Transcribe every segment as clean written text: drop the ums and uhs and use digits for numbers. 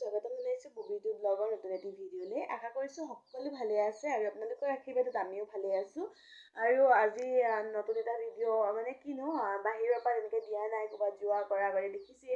স্বাগতম জনাইছোঁ ববিটো ব্লগৰ নতুন এটি ভিডিঅ'লৈ। আশা কৰিছোঁ সকলো ভালে আছে আৰু আপোনালোকৰ আশীৰ্বাদত আমিও ভালে আছোঁ। আৰু আজি নতুন এটা ভিডিঅ' মানে কিনো বাহিৰৰ পৰা এনেকৈ দিয়া নাই, ক'ৰবাত যোৱা কৰা আগতে দেখিছে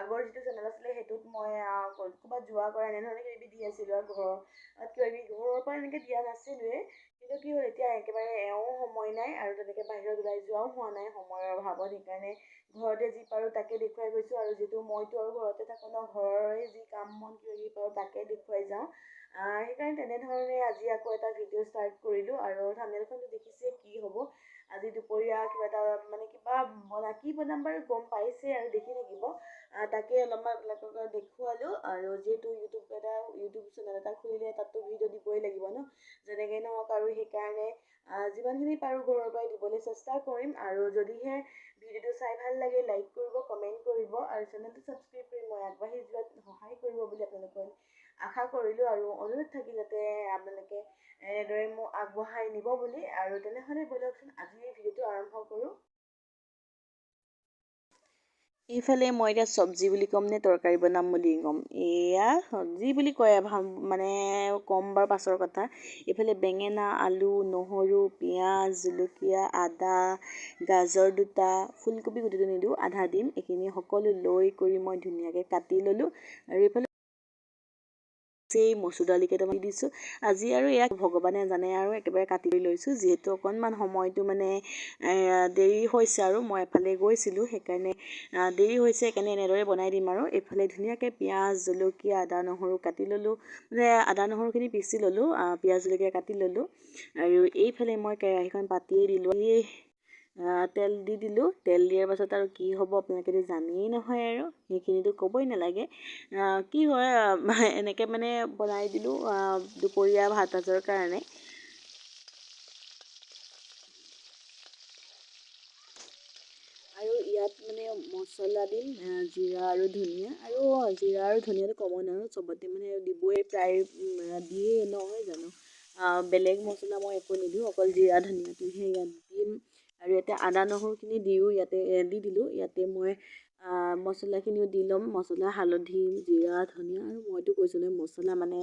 আগৰ যিটো চেনেল আছিলে সেইটোত মই ক'ৰবাত যোৱা কৰা এনেধৰণে কিবাকিবি দি আছিলোঁ আৰু ঘৰৰ পৰা এনেকৈ দিয়া নাছিলোঁৱে। কিন্তু কি হ'ল, এতিয়া একেবাৰে সময় নাই আৰু তেনেকৈ বাহিৰত ওলাই যোৱাও হোৱা নাই সময়ৰ অভাৱত। সেইকাৰণে ঘৰতে যি পাৰোঁ তাকে দেখুৱাই গৈছোঁ আৰু যিহেতু মইতো আৰু ঘৰতে থাকোঁ ন, ঘৰৰে যি কাম বন কিবাকিবি পাৰোঁ তাকে দেখুৱাই যাওঁ। সেইকাৰণে তেনেধৰণে আজি আকৌ এটা ভিডিঅ' ষ্টাৰ্ট কৰিলোঁ আৰু থাম্বনেইলখনটো দেখিছে কি হ'ব। আজি দুপৰীয়া কিবা কি বনাম বাৰু গম পাইছে আৰু দেখি থাকিব। তাকে অলপমান আপোনালোকক দেখুৱালোঁ আৰু যিহেতু ইউটিউব চেনেল এটা খুলিলে তাততো ভিডিঅ' দিবই লাগিব ন, যেনেকৈ নহওক আৰু সেইকাৰণে যিমানখিনি পাৰোঁ ঘৰৰ পৰাই দিবলৈ চেষ্টা কৰিম। আৰু যদিহে ভিডিঅ'টো চাই ভাল লাগে লাইক কৰিব, কমেণ্ট কৰিব আৰু চেনেলটো ছাবস্ক্ৰাইব কৰি মই আগবাঢ়ি যোৱাত সহায় কৰিব বুলি আপোনালোকক আশা কৰিলোঁ আৰু অনুৰোধ থাকিল যাতে আপোনালোকে এনেদৰে মোক আগবঢ়াই নিব বুলি। আৰু তেনেহ'লে ব'লকচোন আজি এই ভিডিঅ'টো আৰম্ভ কৰোঁ। এইফালে মই এতিয়া চব্জি বুলি ক'ম নে তৰকাৰী বনাম বুলি ক'ম, এয়া চব্জি বুলি কয় মানে ক'ম বাৰু পাছৰ কথা। এইফালে বেঙেনা, আলু, নহৰু, পিঁয়াজ, জলকীয়া, আদা, গাজৰ দুটা, ফুলকবি গোটেইটো নিদিওঁ, আধা দিম। এইখিনি সকলো লৈ কৰি মই ধুনীয়াকৈ কাটি ল'লোঁ আৰু এইফালে মচুৰ দালি কেইটামান দিছোঁ আজি। আৰু ইয়াক ভগৱানে জানে আৰু একেবাৰে কাটি লৈছোঁ, যিহেতু অকণমান সময়টো মানে দেৰি হৈছে আৰু মই এফালে গৈছিলোঁ সেইকাৰণে দেৰি হৈছে, সেইকাৰণে এনেদৰে বনাই দিম। আৰু এইফালে ধুনীয়াকৈ পিঁয়াজ, জলকীয়া, আদা, নহৰু কাটি ল'লোঁ, মানে আদা নহৰুখিনি পিচি ল'লোঁ, পিঁয়াজ জলকীয়া কাটি ল'লোঁ। আৰু এইফালে মই কেৰাহীখন পাতিয়ে দিলোঁ, তেল দি দিলোঁ। তেল দিয়াৰ পাছত আৰু কি হ'ব আপোনালোকেতো জানেই নহয়, আৰু সেইখিনিতো ক'বই নালাগে। কি হয় এনেকৈ মানে বনাই দিলোঁ দুপৰীয়া ভাত সাজৰ কাৰণে। আৰু ইয়াত মানে মছলা দিম, জিৰা আৰু ধনিয়া। আৰু জিৰা আৰু ধনিয়াটো কমন আৰু চবতে মানে দিবই, প্ৰায় দিয়ে নহয় জানো। বেলেগ মছলা মই একো নিদিওঁ, অকল জিৰা ধনিয়াটোহে ইয়াত দিম। আৰু ইয়াতে আদা নহৰুখিনি দি দিলোঁ। ইয়াতে মই মছলাখিনিও দি ল'ম, মছলা হালধি, জিৰা, ধনিয়া। আৰু মইতো কৈছোঁ নহয় মছলা মানে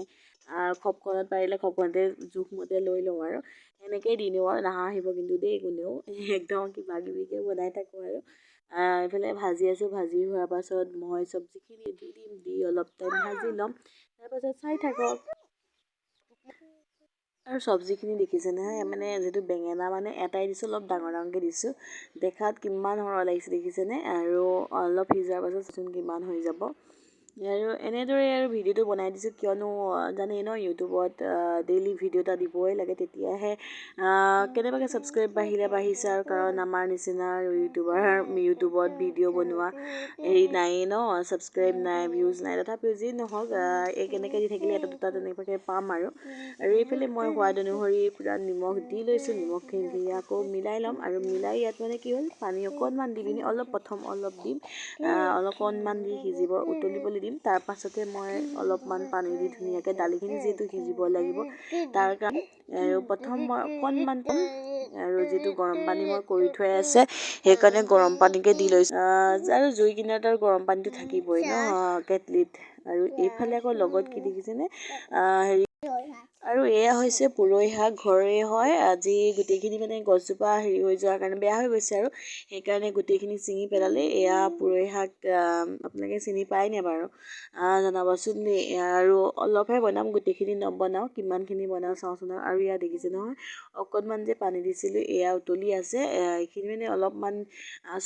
খপকণত পাৰিলে খপকণতে জোখমতে লৈ লওঁ আৰু এনেকৈয়ে দি দিওঁ আৰু নাহাঁহিব কিন্তু দেই কোনেও, একদম কিবা কিবিকৈ বনাই থাকোঁ আৰু এইফালে ভাজি আছোঁ। ভাজি হোৱাৰ পাছত মই চব্জিখিনি দি দিম, দি অলপ টাইম ভাজি ল'ম, তাৰপাছত চাই থাকক। আৰু চব্জিখিনি দেখিছে নহয়, মানে যিটো বেঙেনা মানে এটাই দিছোঁ, অলপ ডাঙৰ ডাঙৰকৈ দিছোঁ। দেখাত কিমান সৰহ লাগিছে দেখিছেনে, আৰু অলপ সিজোৱাৰ পাছত চোন কিমান হৈ যাব। আৰু এনেদৰে আৰু ভিডিঅ'টো বনাই দিছোঁ, কিয়নো জানেই ন ইউটিউবত ডেইলি ভিডিঅ' এটা দিবই লাগে, তেতিয়াহে কেনেবাকৈ ছাবস্ক্ৰাইব বাঢ়িছে। আৰু কাৰণ আমাৰ নিচিনা আৰু ইউটিউবত ভিডিঅ' বনোৱা নায়েই ন, ছাবস্ক্ৰাইব নাই, ভিউজ নাই, তথাপিও যি নহওক কেনেকৈ দি থাকিলে এটা দুটা তেনেকুৱাকৈ পাম আৰু এইফালে মই সোৱাদ অনুসৰি পূৰা নিমখ দি লৈছোঁ। নিমখখিনি দি আকৌ মিলাই ল'ম, আৰু মিলাই ইয়াত মানে কি হ'ল, পানী অকণমান দি পিনি প্ৰথম অলপ দিম, অকণমান দি উতলিবলৈ দিম। তাৰপাছতে মই অলপমান পানী দি ধুনীয়াকৈ দালিখিনি যিহেতু সিজিব লাগিব তাৰ কাৰণে আৰু প্ৰথম মই অকণমান আৰু যিটো গৰম পানী মই কৰি থৈ আছে সেইকাৰণে গৰম পানীকে দি লৈছোঁ। আৰু জুই কিনাৰত আৰু গৰম পানীটো থাকিবই ন কেটলিত। আৰু এইফালে আকৌ লগত কি দেখিছেনে, আৰু এয়া হৈছে পুৰৈ শাক, ঘৰৰে হয়। আজি গোটেইখিনি মানে গছজোপা হৈ যোৱাৰ কাৰণে বেয়া হৈ গৈছে, আৰু সেইকাৰণে গোটেইখিনি ছিঙি পেলালে। এয়া পুৰৈ শাক, আপোনালোকে চিনি পায়নে বাৰু জনাবচোন দেই। আৰু অলপহে বনাম, গোটেইখিনি নবনাওঁ, কিমানখিনি বনাওঁ চাওঁচোন। আৰু এয়া দেখিছে নহয়, অকণমান যে পানী দিছিলোঁ এয়া উতলি আছে। এইখিনি মানে অলপমান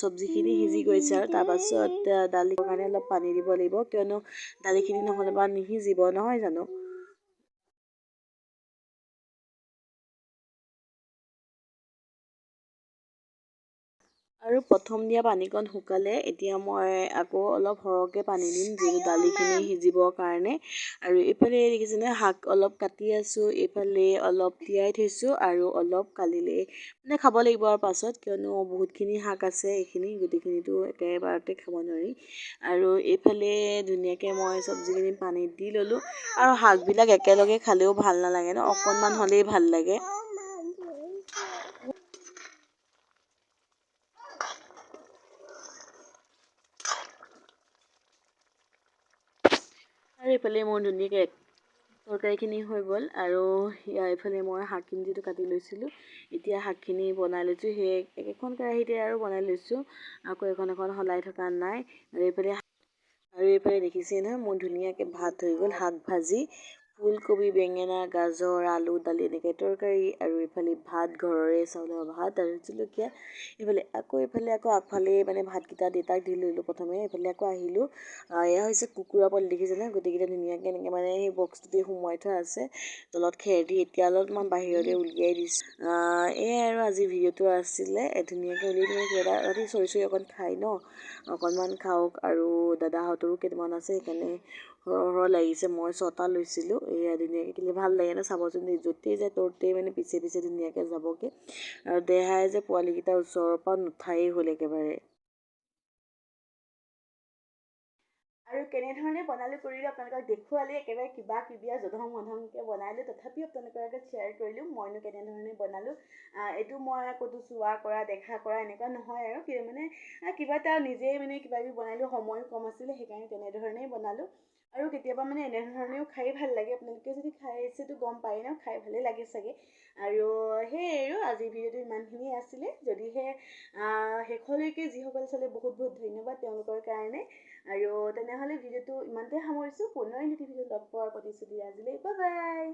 চব্জিখিনি সিজি গৈছে, আৰু তাৰপাছত দালিৰ কাৰণে অলপ পানী দিব লাগিব, কিয়নো দালিখিনি নহ'লে বা নিসিজিব নহয় জানো। আৰু প্ৰথম দিয়া পানীকণ শুকালে, এতিয়া মই আকৌ অলপ সৰহকৈ পানী দিম, যিহেতু দালিখিনি সিজিবৰ কাৰণে। আৰু এইফালে দেখিছেনে শাক অলপ কাটি আছোঁ, এইফালে অলপ তিয়াই থৈছোঁ, আৰু অলপ কালিলৈ মানে খাব লাগিব আৰু পাছত, কিয়নো বহুতখিনি শাক আছে, এইখিনি গোটেইখিনিতো একেবাৰতে খাব নোৱাৰি। আৰু এইফালে ধুনীয়াকৈ মই চব্জিখিনি পানীত দি ল'লোঁ। আৰু শাকবিলাক একেলগে খালেও ভাল নালাগে ন, অকণমান হ'লেই ভাল লাগে। আৰু এইফালে মোৰ ধুনীয়াকৈ তৰকাৰীখিনি হৈ গ'ল আৰু এইফালে মই শাকখিনি যিটো কাটি লৈছিলোঁ এতিয়া শাকখিনি বনাই লৈছোঁ সেই একেখন কেৰাহীতে আৰু বনাই লৈছোঁ আকৌ এখন সলাই থকা নাই আৰু এইফালে দেখিছেই নহয় মোৰ ধুনীয়াকৈ ভাত হৈ গ'ল শাক ভাজি ফুলকবি বেঙেনা গাজৰ আলু দালি এনেকৈ তৰকাৰী আৰু এইফালে ভাত ঘৰৰে চাউলৰ ভাত আৰু জলকীয়া এইফালে আকৌ আগফালে মানে ভাতকেইটা দেউতাক দি ল'লোঁ প্ৰথমে এইফালে আকৌ আহিলোঁ এয়া হৈছে কুকুৰা পোৱালি দেখিছেনে গোটেইকেইটা ধুনীয়াকৈ এনেকৈ মানে সেই বক্সটোতে সোমোৱাই থোৱা আছে তলত খেৰ দি এতিয়া অলপমান বাহিৰলৈ উলিয়াই দিছোঁ এয়াই আৰু আজি ভিডিঅ'টো আছিলে ধুনীয়াকৈ উলিয়াই দিওঁ কিবা এটা ৰাতি চৰি অকণ খাই ন অকণমান খাওক আৰু দাদাহঁতৰো কেইটামান আছে সেইকাৰণে সৰহ লাগিছে মই 6টা লৈছিলোঁ এয়া ধুনীয়াকৈ কিনি ভাল লাগে ন চাবচোন য'তেই যায় ত'তেই মানে পিছে পিছে ধুনীয়াকৈ যাবগৈ আৰু দেহাই যে পোৱালিকেইটা ওচৰৰ পৰা নুঠায়েই হ'ল একেবাৰে আৰু কেনেধৰণে বনালোঁ কৰিলোঁ আপোনালোকক দেখুৱালে একেবাৰে কিবা কিবি জধং মধংকৈ বনালোঁ তথাপিও আপোনালোকৰ আগত শ্বেয়াৰ কৰিলোঁ মইনো কেনেধৰণে বনালোঁ এইটো মই ক'তো চোৱা কৰা দেখা কৰা এনেকুৱা নহয় আৰু মানে কিবা এটা নিজেই মানে কিবা কিবি বনালোঁ সময়ো কম আছিলে সেইকাৰণে তেনেধৰণেই বনালোঁ আৰু কেতিয়াবা মানে এনেধৰণেও খাই ভাল লাগে আপোনালোকে যদি খাইছেতো গম পায় ন খাই ভালেই লাগে চাগে আৰু সেয়াই আৰু আজিৰ ভিডিঅ'টো ইমানখিনিয়ে আছিলে যদিহে শেষলৈকে যিসকল চালে বহুত বহুত ধন্যবাদ তেওঁলোকৰ কাৰণে আৰু তেনেহ'লে ভিডিঅ'টো ইমানতে সামৰিছোঁ পুনৰ এটি ভিডিঅ'ত লগ পোৱাৰ প্ৰতিশ্ৰুতি আজিলৈ বাই বাই